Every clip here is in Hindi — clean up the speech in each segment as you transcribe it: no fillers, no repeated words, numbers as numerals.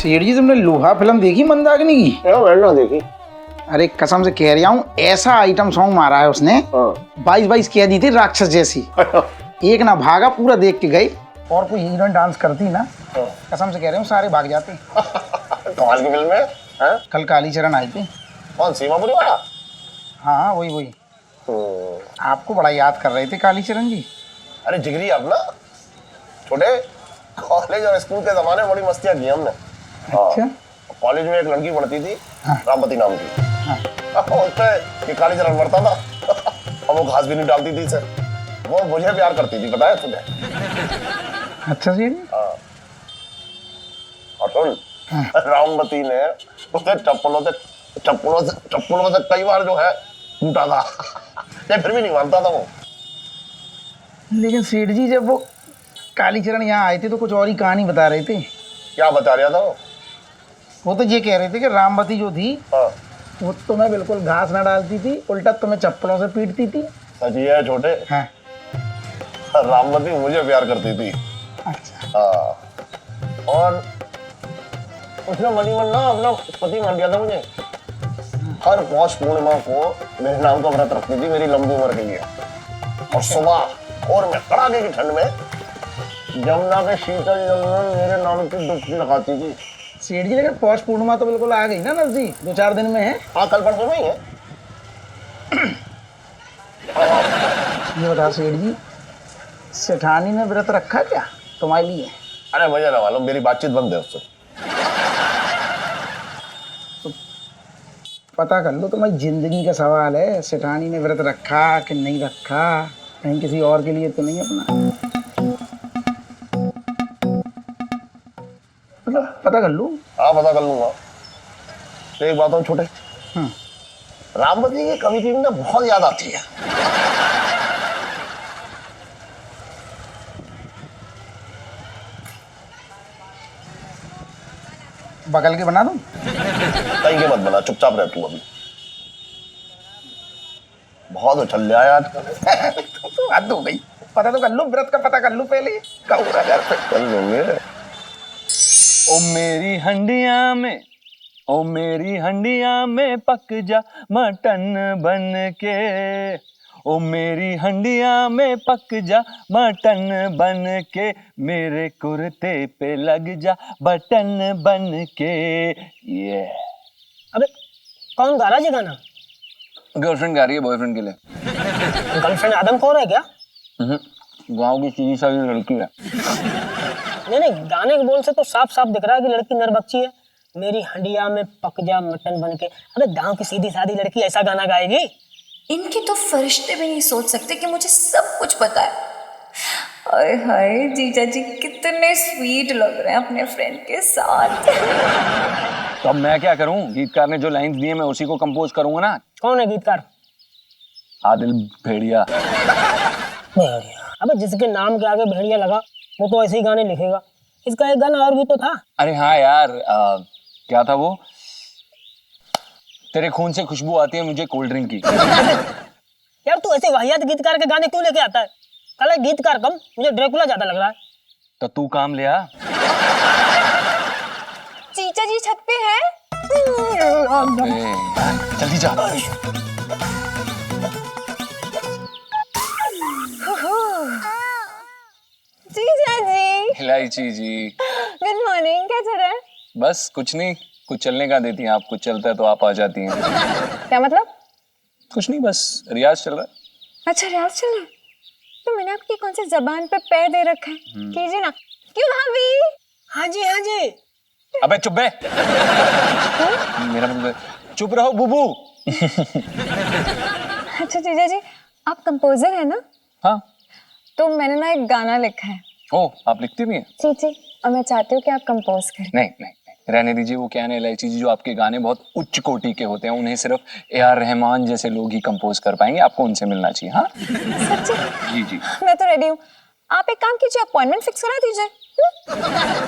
सेठ जी तुमने लोहा फिल्म देखी मंदाकिनी की? मैंने ना देखी। अरे कसम से कह रहा हूँ, ऐसा आइटम सॉन्ग मारा है उसने। 22 कह दी थी राक्षस जैसी। एक ना भागा, पूरा देख के गई। और कोई हीरोइन डांस करती ना, कसम से कह रहे हूँ सारे भाग जाते। कमाल की फिल्म है। कल कालीचरण आई थी। कौन, सीमापुरी वाला? हाँ वही। आपको बड़ा याद कर रहे थे कालीचरण जी। अरे जिगरी, अब ना छोटे कॉलेज और स्कूल के जमाने में बड़ी मस्तियां की हमने। अच्छा। कॉलेज में एक लड़की पढ़ती थी, रामपति नाम की। हाँ। उसपे ये कालीचरण मरता था और वो घास भी नहीं डालती थी इसे। वो मुझे प्यार करती थी, पता है तुझे? अच्छा जी। और सुन, रामपति ने उसे चप्पलों से कई बार जो है कूटा था। ये फिर भी नहीं मानता था वो। लेकिन सेठ जी जब वो कालीचरण यहाँ आए थे तो कुछ और ही कहानी बता रहे थे। क्या बता रहा था वो तो ये कह रहे थे कि रामवती जो थी वो तुम्हें बिल्कुल घास ना डालती थी, उल्टा तुम्हें चप्पलों से पीटती थी। सच ये है छोटे। हाँ। रामवती मुझे प्यार करती थी। अच्छा। और उसने मनीमन ना अपना पति मान लिया था मुझे। हर पौष पूर्णिमा को मेरे नाम का व्रत रखती थी मेरी लंबी उम्र के लिए। और सुबह और मैं कड़ाके की ठंड में जमुना के शीतल जल में मेरे नाम की डुबकी लगाती थी। सेठ जी लेकिन पौष पूर्णिमा तो बिल्कुल आ गई ना नजदीक, 2-4 दिन में है। हाँ, कल परसों में ही है। ये बता सेठ जी, सेठानी ने व्रत रखा क्या तुम्हारे लिए? अरे मुझे ना मालूम, मेरी बातचीत बंद है उससे। तो पता कर लो, तुम्हारी जिंदगी का सवाल है। सेठानी ने व्रत रखा कि नहीं रखा, कहीं किसी और के लिए तो नहीं अपना। मतलब पता कर लूं। हाँ, पता कर लूंगा। तो एक बात और छोटे, रामवती की कभी कभी ना बहुत याद आती है। बगल के बना दूं? कहीं के मत बना, चुपचाप रह तू अभी। बहुत उछल लिया है आजकल। तो हद हो गई। पता तो कर लो, व्रत का पता कर लो पहले। कर लूंगे। ओ मेरी हंडिया में, ओ मेरी हंडिया में पक जा मटन बन के। ओ मेरी हंडिया में पक जा मटन बन के, मेरे कुर्ते पे लग जा बटन बन के। ये अबे कौन गा रहा है ये गाना? गर्लफ्रेंड गा रही है बॉयफ्रेंड के लिए। गर्लफ्रेंड आदमखोर है क्या? गाँव की सीधी सादी लड़की है। नहीं, गाने के बोल से तो साफ साफ दिख रहा है कि लड़की नरबच्ची है। मेरी हंडिया में पक जा मटन बन के। अबे गांव की सीधी सादी लड़की ऐसा गाना गाएगी? इनके तो फरिश्ते भी नहीं सोच सकते कि मुझे सब कुछ पता है। हाय हाय, जीजा जी कितने स्वीट लग रहे हैं अपने फ्रेंड के साथ। तो अब मैं क्या करूं? गीतकार ने जो लाइंस दिए मैं उसी को कंपोज करूंगा ना। कौन है गीतकार? आदिल भेड़िया। भेड़िया? अबे जिसके नाम के आगे भेड़िया लगा वो तो ऐसे ही गाने लिखेगा। इसका एक गाना और भी तो था। अरे हाँ यार, क्या था वो? तेरे खून से खुशबू आती है मुझे कोल्ड ड्रिंक की। यार तू ऐसे वाहियात गीतकार के गाने क्यों लेके आता है? कल गीतकार कम, मुझे ड्रैकुला ज्यादा लग रहा है। तो तू काम ले आ। जीजा जी छत पे है। जल्दी जा। जीजा जी। इलायची जी। गुड मॉर्निंग, क्या चल रहा है? बस कुछ नहीं, कुछ चलने का देती हैं आप, कुछ चलता है तो आप आ जाती हैं। क्या मतलब? कुछ नहीं, बस रियाज चल रहा है। अच्छा, रियाज चल रहा है। तो मैंने आपकी कौन सी जबान पे पैर दे रखा है? कीजिए ना। क्यों भाभी? हाँ जी हाँ जी। अबे चुप बे। मेरा मतलब चुप रहो बुबू। अच्छा जीजा जी, आप कंपोजर है ना? हाँ। तो मैंने ना एक गाना लिखा है। ओ, आप लिखती भी हैं? जी जी, और मैं चाहती हूँ कि आप कंपोज करें। नहीं, रहने दीजिए। वो क्या है ना इलायची जी, जो आपके गाने बहुत उच्च कोटि के होते हैं, उन्हें सिर्फ ए.आर. रहमान जैसे लोग ही कंपोज कर पाएंगे। आपको उनसे मिलना चाहिए। हाँ सच्ची? जी। मैं तो रेडी हूँ। आप एक काम कीजिए, अपॉइंटमेंट फिक्स करा दीजिए।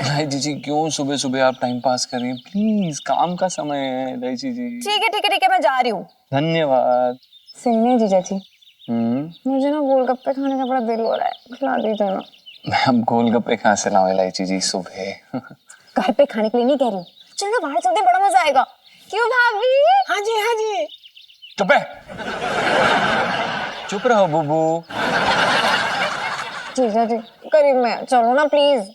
इलायची जी क्यों सुबह सुबह आप टाइम पास कर रही हैं? प्लीज, काम का समय है इलायची जी। ठीक है, मैं जा रही हूँ। धन्यवाद। सुनिए जीजा जी, मुझे ना गोलगप्पे खाने का बड़ा दिल हो रहा है, खिला दीजिए ना। अब गोलगप्पे कहाँ से लाऊं इलायची जी सुबह? घर पे खाने के लिए नहीं कह रही हूँ, चल ना बाहर चलते, बड़ा मजा आएगा। क्यों भाभी? हाँ जी हाँ जी। चुप है, चुप रहो बुबू। जीजा जी करीब में चलो ना प्लीज।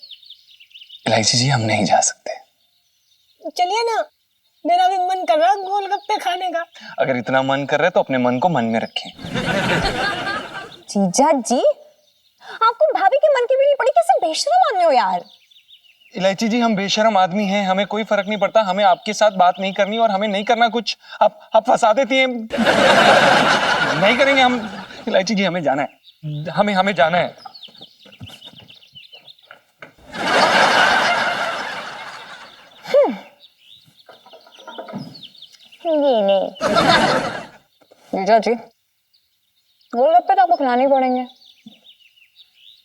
इलायची जी हम नहीं जा सकते। चलिए ना, मेरा भी मन कर रहा है गोलगप्पे खाने का। अगर इतना मन कर रहा है तो अपने मन को मन में रखें। जीजा जी आपको भाभी के मन की भी नहीं पड़ी, कैसे बेशर्म आदमी हो यार। इलायची जी हम बेशर्म आदमी हैं, हमें कोई फर्क नहीं पड़ता, हमें आपके साथ बात नहीं करनी और हमें नहीं करना कुछ। आप फंसा देती हैं। नहीं करेंगे हम। इलायची जी हमें जाना है, हमें जाना है। ये नहीं जीजा जी, गोलगप्पे तो आपको खिलाने ही पड़ेंगे,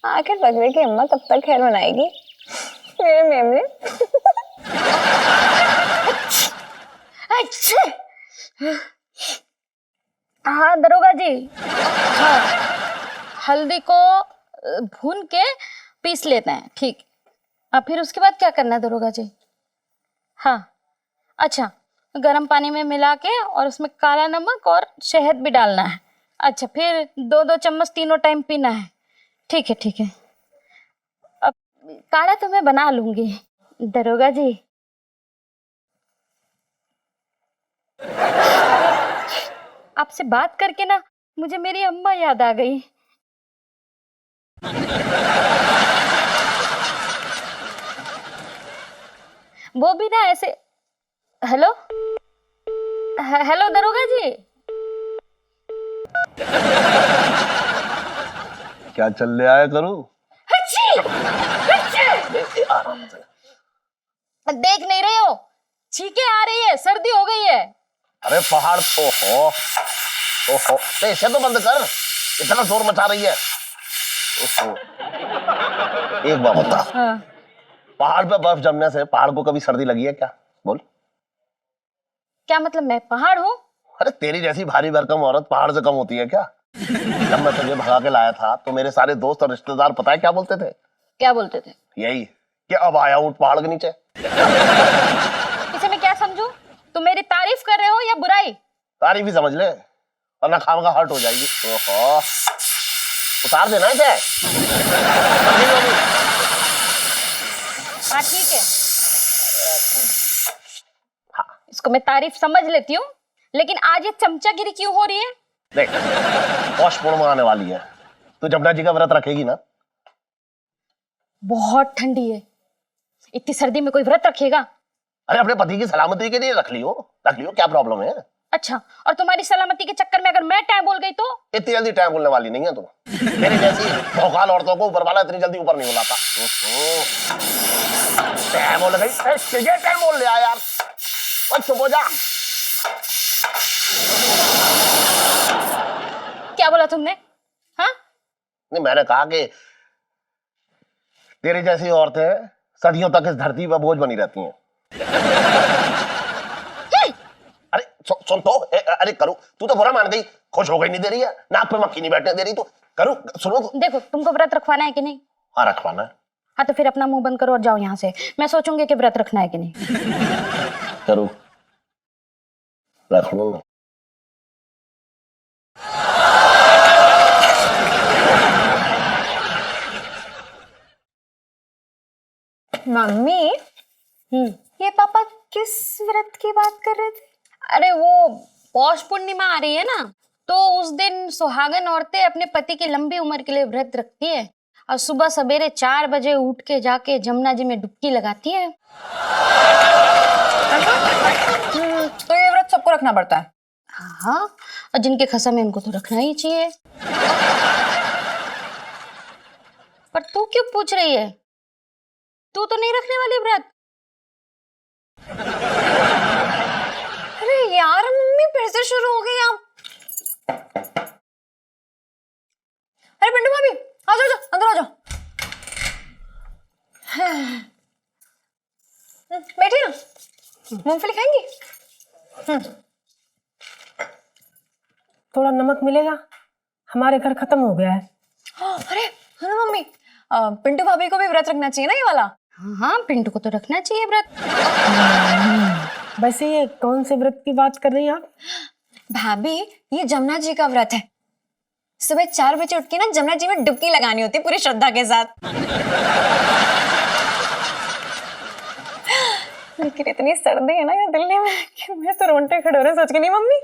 आखिर बजरे की अम्मा कब तक खैर बनाएगी मेरे मेमने। अच्छा हाँ दरोगा जी, हाँ हल्दी को भून के पीस लेते हैं, ठीक। अब फिर उसके बाद क्या करना है दरोगा जी? हाँ अच्छा, गर्म पानी में मिला के और उसमें काला नमक और शहद भी डालना है। अच्छा फिर 2-2 चम्मच तीनों टाइम पीना है, ठीक है ठीक है। अब काढ़ा तो मैं बना लूंगी दरोगा जी। आपसे बात करके ना मुझे मेरी अम्मा याद आ गई। वो भी ना ऐसे। हेलो हेलो दरोगा जी। क्या चल रहा है करूं? देख नहीं रहे हो, छींके आ रही है, सर्दी हो गई है। अरे पहाड़, ओहो ओहो, तो इसे तो बंद कर, इतना शोर मचा रही है। ओहो। एक बात बता, हाँ। पहाड़ पे बर्फ जमने से पहाड़ को कभी सर्दी लगी है क्या? बोल। क्या मतलब मैं पहाड़ हूँ? अरे तेरी जैसी भारी भरकम औरत पहाड़ से कम होती है क्या? जब मैं तुझे भगा के लाया था तो मेरे सारे दोस्त और रिश्तेदार पता है क्या बोलते थे? क्या बोलते थे? यही कि अब आया हूं पहाड़ के नीचे। इसे मैं क्या समझूं? तुम मेरी तारीफ कर रहे हो या बुराई? तारीफ ही समझ ले, वरना खामखा हर्ट हो जाएगी। ओहो, उतार देना इसे। हाँ ठीक है, इसको मैं तारीफ समझ लेती हूँ, लेकिन आज ये चमचागिरी क्यों हो रही है? देख, पौष पूर्णिमा आने वाली है, तू जमुना जी का व्रत रखेगी ना? बहुत ठंडी है, इतनी सर्दी में कोई व्रत रखेगा? अरे अपने पति की सलामती के लिए रख लियो, क्या प्रॉब्लम है? अच्छा, और तुम्हारी सलामती के चक्कर में अगर मैं टाइम बोल गई तो? इतनी जल्दी टाइम बोलने वाली नहीं है तू। मेरी जैसी भौकाल औरतों को ऊपर वाला इतनी जल्दी ऊपर नहीं बुलाता। टाइम बोल गई, टाइम बोल लिया यार, चुप हो जा। क्या बोला तुमने? हाँ? नहीं, मैंने कहा कि तेरी जैसी औरतें सदियों तक इस धरती पर बोझ बनी रहती हैं। अरे सुन तो, अरे करूं, तू तो बुरा मान गई, खुश हो गई नहीं दे रही है, नाक पे मक्खी नहीं बैठने दे रही। तू करूं, सुनो तो। देखो तुमको व्रत रखवाना है कि नहीं? हाँ रखवाना है। हाँ तो फिर अपना मुंह बंद करो और जाओ यहाँ से, मैं सोचूंगी कि व्रत रखना है कि नहीं। करूं, रख लूंगा। मम्मी ये पापा किस व्रत की बात कर रहे थे? अरे वो पौष पूर्णिमा आ रही है ना, तो उस दिन सुहागन औरतें अपने पति की लंबी उम्र के लिए व्रत रखती है और सुबह सवेरे 4 बजे उठ के जाके जमुना जी में डुबकी लगाती है। तो ये व्रत सबको रखना पड़ता है? हाँ, और जिनके खसम है उनको तो रखना ही चाहिए। पर तू क्यों पूछ रही है? तू तो नहीं रखने वाली व्रत? अरे यार मम्मी फिर से शुरू हो गई आप। अरे पिंटू भाभी आ जाओ, अंदर आ जाओ। बैठिए ना, मूंगफली खाएंगी? थोड़ा नमक मिलेगा, हमारे घर खत्म हो गया है। अरे सुनो मम्मी, पिंटू भाभी को भी व्रत रखना चाहिए ना ये वाला। हाँ हाँ, पिंटू को तो रखना चाहिए व्रत। वैसे ये कौन से व्रत की बात कर रही हैं आप? भाभी, ये जमुना जी का व्रत है। सुबह 4 बजे उठ के ना जमुना जी में डुबकी लगानी होती है पूरी श्रद्धा के साथ। लेकिन इतनी सर्दी है ना यहाँ दिल्ली में कि मेरे तो रोंगटे खड़े हो रहे हैं, सच के नहीं मम्मी?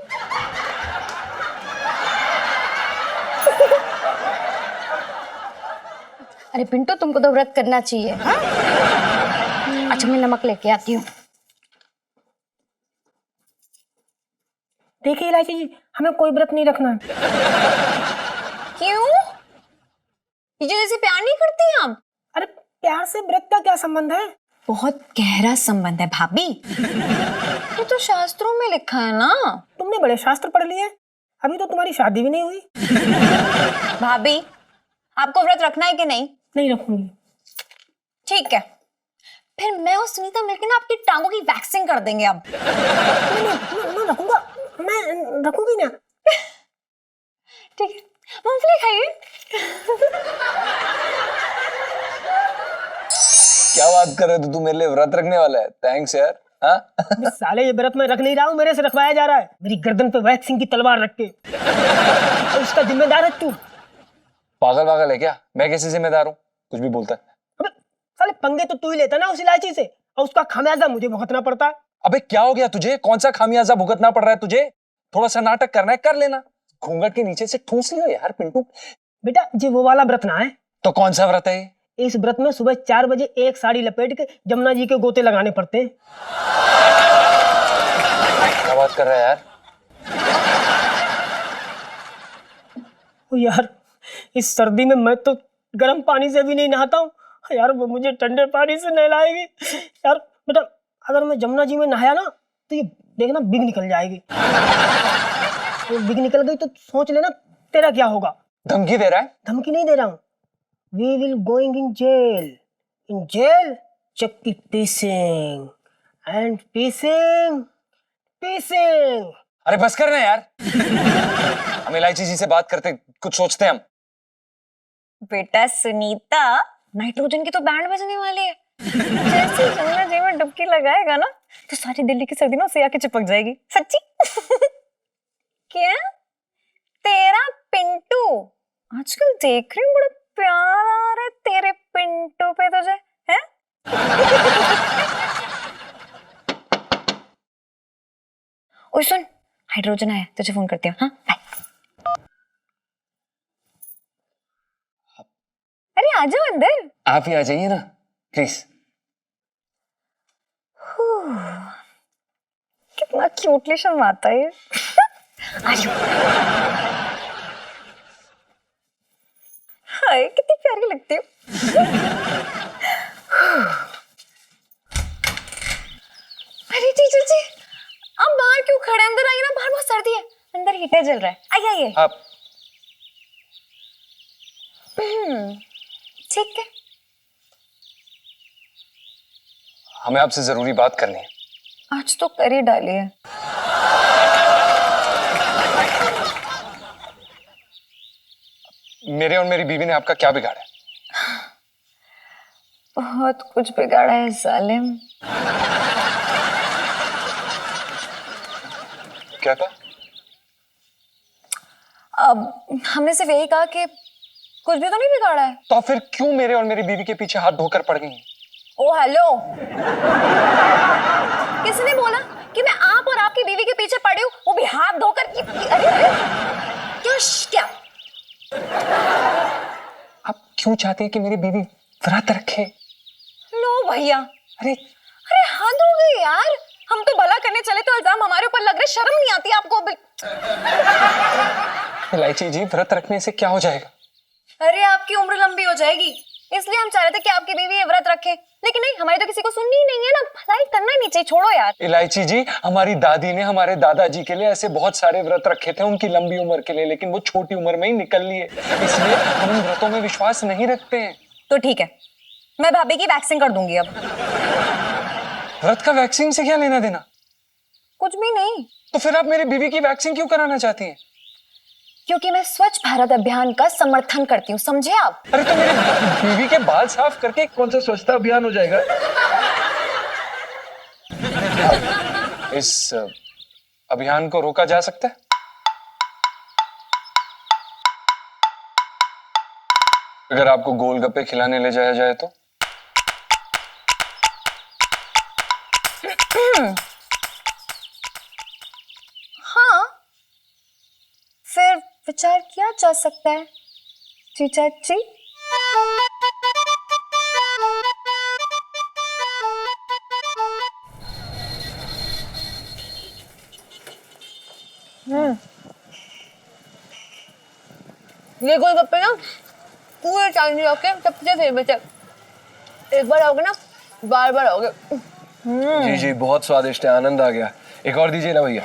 अरे पिंटू, तुमको तो व्रत करना चाहिए। हाँ? अच्छा, मैं नमक लेके आती हूँ। देखिए इलायची जी, हमें कोई व्रत नहीं रखना है। क्यों? ये जैसे प्यार नहीं करती आप? अरे प्यार से व्रत का क्या संबंध है? बहुत गहरा संबंध है भाभी। ये तो शास्त्रों में लिखा है ना। तुमने बड़े शास्त्र पढ़ लिए, अभी तो तुम्हारी शादी भी नहीं हुई। भाभी, आपको व्रत रखना है कि नहीं? नहीं रखूंगी। ठीक है, फिर मैं और सुनीता मिलकर ना आपकी टांगों की वैक्सिंग कर देंगे अब। मैं रखूंगा, मैं रखूंगी ना। ठीक है, मूंगफली खाइए। क्या बात कर रहे हो? तू मेरे लिए व्रत रखने वाला है? थैंक्स यार। हाँ? साले ये व्रत मैं रख नहीं रहा हूँ, मेरे से रखवाया जा रहा है, मेरी गर्दन पे वैक्सिंग की तलवार रख के। और उसका जिम्मेदार है तू। पागल पागल है क्या? मैं कैसे जिम्मेदार हूँ? कुछ भी बोलता है। अबे साले पंगे तो तू ही लेता ना उस इलायची से, और उसका खामियाजा मुझे भुगतना पड़ता है। अबे क्या हो गया तुझे? कौन सा खामियाजा भुगतना पड़ रहा है तुझे? थोड़ा सा नाटक करना है कर लेना, घूंघट के नीचे से ठूस लियो यार पिंटू। बेटा जी वो वाला व्रत ना है। तो कौन सा व्रत है ये? इस व्रत में सुबह 4 बजे एक साड़ी लपेट के जमुना जी के गोते लगाने पड़ते हैं। क्या बात कर रहा है यार? ओ यार, इस सर्दी में मैं तो गर्म पानी से भी नहीं नहाता हूँ यार, वो मुझे ठंडे पानी से नहलाएगी यार। बेटा अगर मैं जमुना जी में नहाया ना तो ये देखना बिग निकल जाएगी। तो बिग निकल गई तो सोच लेना तेरा क्या होगा। धमकी दे रहा है? धमकी नहीं दे रहा हूँ। We will going in jail चक्की पीसिंग एंड पीसिंग। अरे बस करना यार। हम इलायची जी से बात करते, कुछ सोचते हैं हम। बेटा सुनीता, नाइट्रोजन की तो बैंड बजने वाली है। जैसे जमुना जी में डुबकी लगाएगा ना तो सारी दिल्ली की सर्दी ना उसे आके चिपक जाएगी। सच्ची। क्या? तेरा पिंटू आजकल देख रही हूँ, बड़ा प्यार आ रहा है तेरे पिंटू पे तुझे, है? ओए सुन, हाइड्रोजन आया, तुझे फोन करती हूँ। हाँ बाय। अरे आ जाओ अंदर। आप ही आ जाइए ना प्लीज। कितना क्यूटली शर्माता है ये। आ जाओ। हाय कितनी प्यारी लगती हो। अरे टीचर जी, आप बाहर क्यों खड़े? अंदर आइए ना, बाहर बहुत सर्दी है, अंदर हीटर जल रहा है। आइए आइए। आप ठीक है। हमें आपसे जरूरी बात करनी है। आज तो कर ही डाली है। मेरे और मेरी बीवी ने आपका क्या बिगाड़ा है? बहुत कुछ बिगाड़ा है जालिम। क्या कहा? अब हमने सिर्फ यही कहा कि कुछ भी तो नहीं बिगाड़ा है। तो फिर क्यों मेरे और मेरी बीवी के पीछे हाथ धोकर पड़ गई हैं? ओ हेलो, किसने बोला कि मैं आप और आपकी बीवी के पीछे पड़ी हूँ, वो भी हाथ धोकर? अरे अरे क्या? आप क्यों चाहते हैं कि मेरी बीवी व्रत रखे? लो भैया, अरे हद हो गई यार। हम तो भला करने चले तो इल्जाम हमारे ऊपर लग रहे, शर्म नहीं आती आपको? इलायची जी, व्रत रखने से क्या हो जाएगा? अरे आपकी उम्र लंबी हो जाएगी, इसलिए हम चाह रहे थे कि आपकी बीवी ये व्रत रखे, लेकिन नहीं, हमारी तो किसी को सुननी ही नहीं है ना। भलाई करना ही नहीं चाहिए, छोड़ो यार। इलायची जी, हमारी दादी ने हमारे दादाजी के लिए ऐसे बहुत सारे व्रत रखे थे उनकी लंबी उम्र के लिए, लेकिन वो छोटी उम्र में ही निकल लिए, इसलिए हम उन व्रतों में विश्वास नहीं रखते हैं। तो ठीक है, मैं भाभी की वैक्सिंग कर दूंगी अब। व्रत का वैक्सीन से क्या लेना देना? कुछ भी नहीं। तो फिर आप मेरी बीवी की वैक्सीन क्यों कराना चाहती हैं? क्योंकि मैं स्वच्छ भारत अभियान का समर्थन करती हूँ, समझे आप? अरे तो मेरी बीवी के बाल साफ करके कौन सा स्वच्छता अभियान हो जाएगा? इस अभियान को रोका जा सकता है? अगर आपको गोलगप्पे खिलाने ले जाया जाए तो? हाँ, फिर विचार किया जा सकता है जी चाची। ये गोलगप्पे ना पूरे चांदी चौक के सबसे फेमस है। एक बार आओगे ना बार बार आओगे। जी जी, बहुत स्वादिष्ट है, आनंद आ गया। एक और दीजिए ना भैया।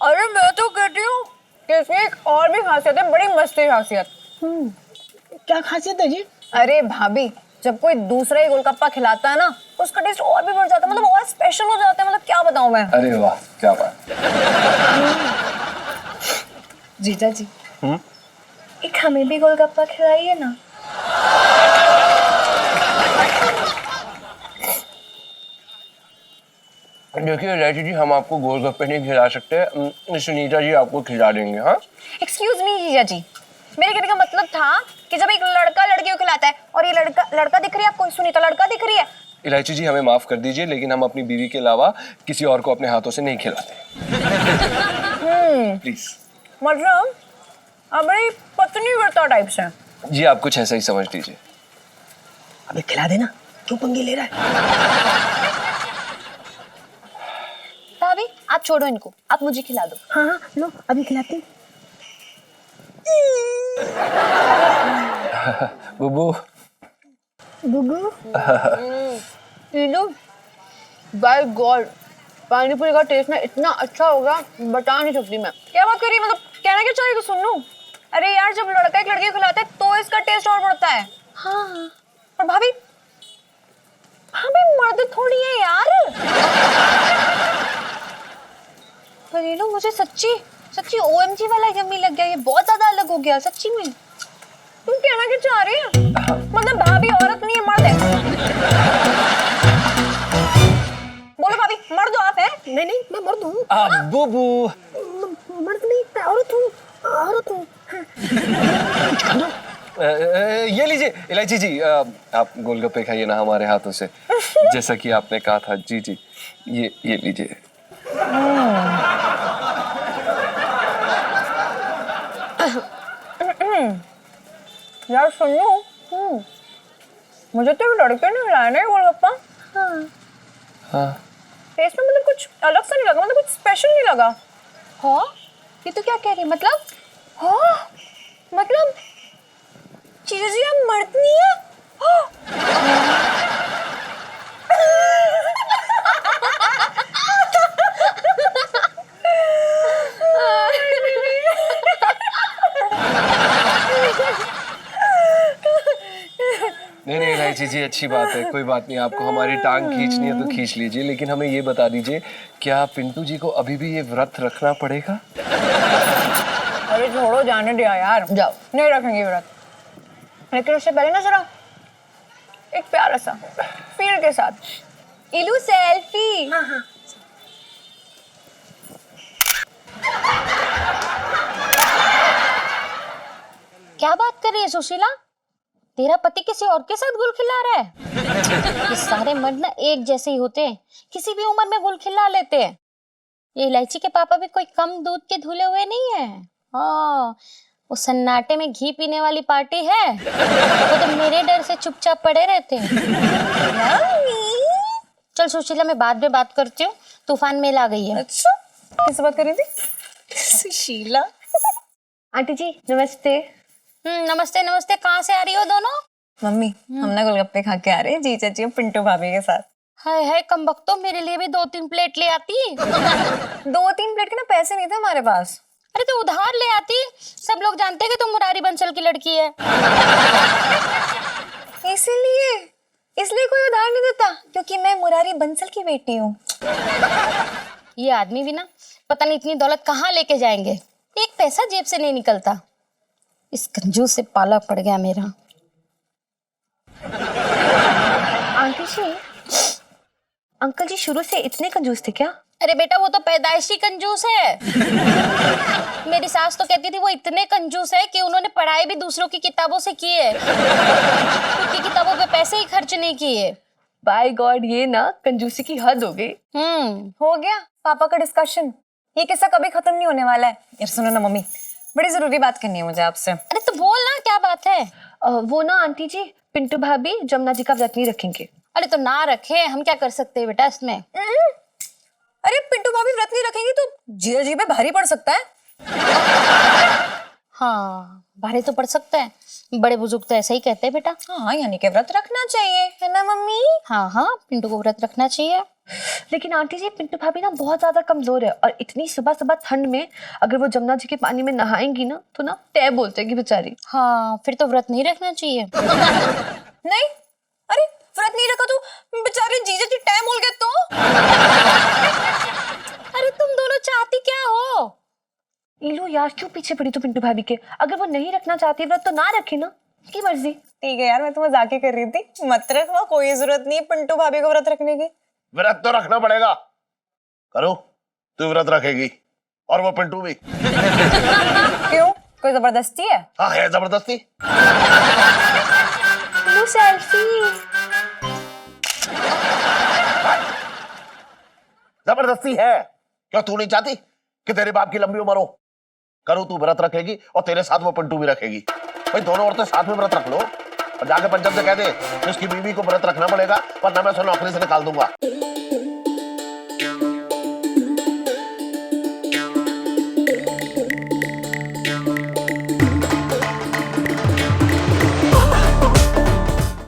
अरे मैं तो कहती हूँ कि इसमें एक और भी खासियत है, बड़ी मस्ती खासियत। क्या खासियत है जी? अरे भाभी, जब कोई दूसरा ही गोलगप्पा खिलाता है ना, उसका टेस्ट और भी बढ़ जाता है, मतलब और स्पेशल हो जाता है, मतलब क्या बताऊं मैं। अरे वाह, क्या बात। जीजा जी, एक हमें भी गोलगप्पा खिलाइए ना। देखिए इलायची जी, हम आपको गोलगप्पे नहीं खिला सकते, सुनीता जी आपको खिला देंगे। हाँ, एक्सक्यूज मी जीजा जी, मेरे कहने का मतलब था कि जब एक लड़का लड़की को खिलाता है, और ये लड़का दिख रही है आपको, सुनीता लड़का दिख रही है। इलायची जी हमें माफ कर दीजिए, लेकिन हम अपनी बीवी के अलावा किसी और को अपने हाथों से नहीं खिलाते। प्लीज। मतलब आप बड़ी पत्नी व्रता टाइप से। जी, आप कुछ ऐसा ही समझ लीजिए। अबे खिला देना, क्यों पंगे ले रहा है? भाभी आप छोड़ो इनको, आप मुझे खिला दो। हाँ हाँ, लो अभी खिलाती हूँ। बुबू। गुगू, लो, बाय गॉड, पानी पूरी का टेस्ट ना इतना अच्छा होगा, बता नहीं सकती मैं। क्या बात कर रही है, मतलब कहना क्या चाहिए तो सुन लूं। अरे यार, जब लड़का एक लड़की को खिलाता है तो इसका टेस्ट और बढ़ता है। हाँ, और भाभी मर्द थोड़ी है यार। पर ये लो, मुझे सच्ची OMG वाला यम्मी लग गया, ये बहुत ज्यादा अलग हो गया सच्ची में। तुम कहना क्या चाह रही है? मतलब भाभी औरत नहीं है, मर्द है। बोलो भाभी, मर्द हो आप? है? नहीं मैं मर्द हूँ। बुबू। मर्द नहीं, मैं औरत हूँ। ये लीजिए इलायची जी, आप गोलगप्पे खाइए ना हमारे हाथों से, जैसा कि आपने कहा था। जी जी, ये लीजिए। यार सुन लो, मुझे तो लड़के ने खिलाया ना गोलगप्पा। हाँ। टेस्ट में मतलब कुछ अलग सा नहीं लगा, मतलब कुछ स्पेशल नहीं लगा। हाँ, ये तो क्या कह रही है, मतलब हाँ, मतलब चीज़ जी आप मर्द नहीं है। नहीं इलायची जी, अच्छी बात है, कोई बात नहीं। आपको हमारी टांग खींचनी है तो खींच लीजिए, लेकिन हमें ये बता दीजिए, क्या पिंटू जी को अभी भी ये व्रत रखना पड़ेगा? अरे छोड़ो, जाने दिया यार, जाओ, नहीं रखेंगे व्रत। लेकिन उससे पहले ना जरा एक प्यारा सा फील के साथ इलू सेल्फी। हाँ हाँ। क्या बात कर रही है सुशीला? तेरा पति किसी और के साथ गुल खिला रहा है? ये सारे मर्द ना एक जैसे ही होते हैं, किसी भी उम्र में गुल खिला लेते हैं। ये इलायची के पापा भी कोई कम दूध के धुले हुए नहीं है। हाँ, वो सन्नाटे में घी पीने वाली पार्टी है, वो तो मेरे डर से चुपचाप पड़े रहते हैं। चल सुशीला, मैं बाद में बात करती हूँ, तूफान मेल आ गई है। अच्छा, किससे बात कर रही थी? सुशीला। आंटी जी नमस्ते। नमस्ते नमस्ते। कहाँ से आ रही हो दोनों? मम्मी, हम ना गोलगप्पे खा के आ रहे हैं जी चाची और पिंटू भाभी के साथ। हाय हाय कमबख्तो, मेरे लिए भी 2-3 प्लेट ले आती। 2-3 प्लेट के ना पैसे नहीं थे हमारे पास। अरे तो उधार ले आती, सब लोग जानते हैं कि तुम मुरारी बंसल की लड़की है। इसलिए कोई उधार नहीं देता, क्योंकि मैं मुरारी बंसल की बेटी हूँ। ये आदमी भी ना, पता नहीं इतनी दौलत कहाँ लेके जाएंगे। एक पैसा जेब से नहीं निकलता। इस कंजूस से पाला पड़ गया मेरा। आंटी जी, अंकल जी शुरू से इतने कंजूस थे क्या? अरे बेटा वो तो पैदाइशी कंजूस है। मेरी सास तो कहती थी वो इतने कंजूस है कि उन्होंने पढ़ाई भी दूसरों की किताबों से की है, खुद की किताबों पे पैसे ही खर्च नहीं किए। बाय गॉड, ये ना कंजूसी की हद हो गई। हो गया पापा का डिस्कशन। ये किस्सा कभी खत्म नहीं होने वाला है। यार सुनो ना मम्मी, बड़ी जरूरी बात करनी है मुझे आपसे। अरे तो बोल ना, क्या बात है? वो ना आंटी जी, पिंटू भाभी जमुना जी का व्रत नहीं रखेंगे। अरे तो ना रखे, हम क्या कर सकते हैं बेटा इसमें? अरे पिंटू भाभी व्रत नहीं रखेंगी तो जिया जी पे भारी पड़ सकता है। हाँ भारी तो पड़ सकता है, बड़े बुजुर्ग तो ऐसा ही कहते हैं बेटा। हाँ यानी कि व्रत रखना चाहिए, है ना मम्मी? हाँ हाँ, पिंटू को व्रत रखना चाहिए। लेकिन आंटी जी, पिंटू भाभी ना बहुत ज्यादा कमजोर है और इतनी सुबह सुबह ठंड में अगर वो जमुना जी के पानी में नहाएंगी ना तो ना तय बोल जाएगी बेचारी। हाँ फिर तो व्रत नहीं रखना चाहिए। नहीं, अरे व्रत नहीं रखा तो बेचारे जीजा जी तय बोल गए तो? अरे तुम दोनों चाहती क्या हो? इलू यार, क्यों पीछे पड़ी तू पिंटू भाभी के? अगर वो नहीं रखना चाहती व्रत तो ना रखे ना, की मर्जी। ठीक है यार, मैं तो मजाक ही कर रही थी। मत रखवा, कोई जरूरत नहीं है पिंटू भाभी को व्रत रखने की। व्रत तो रखना पड़ेगा। करो, तू व्रत रखेगी और वो पिंटू भी। क्यों, कोई जबरदस्ती है? हाँ है जबरदस्ती। इलू सेल्फी। जबरदस्ती है। क्यों, तू नहीं चाहती कि तेरे बाप की लंबी उम्र हो? करो, तू व्रत रखेगी और तेरे साथ वो पिंटू भी रखेगी। भाई दोनों औरतें साथ में व्रत रख लो और जाके पंचायत से कह दे कि उसकी बीवी को व्रत रखना पड़ेगा वरना मैं उसे नौकरी से निकाल दूंगा।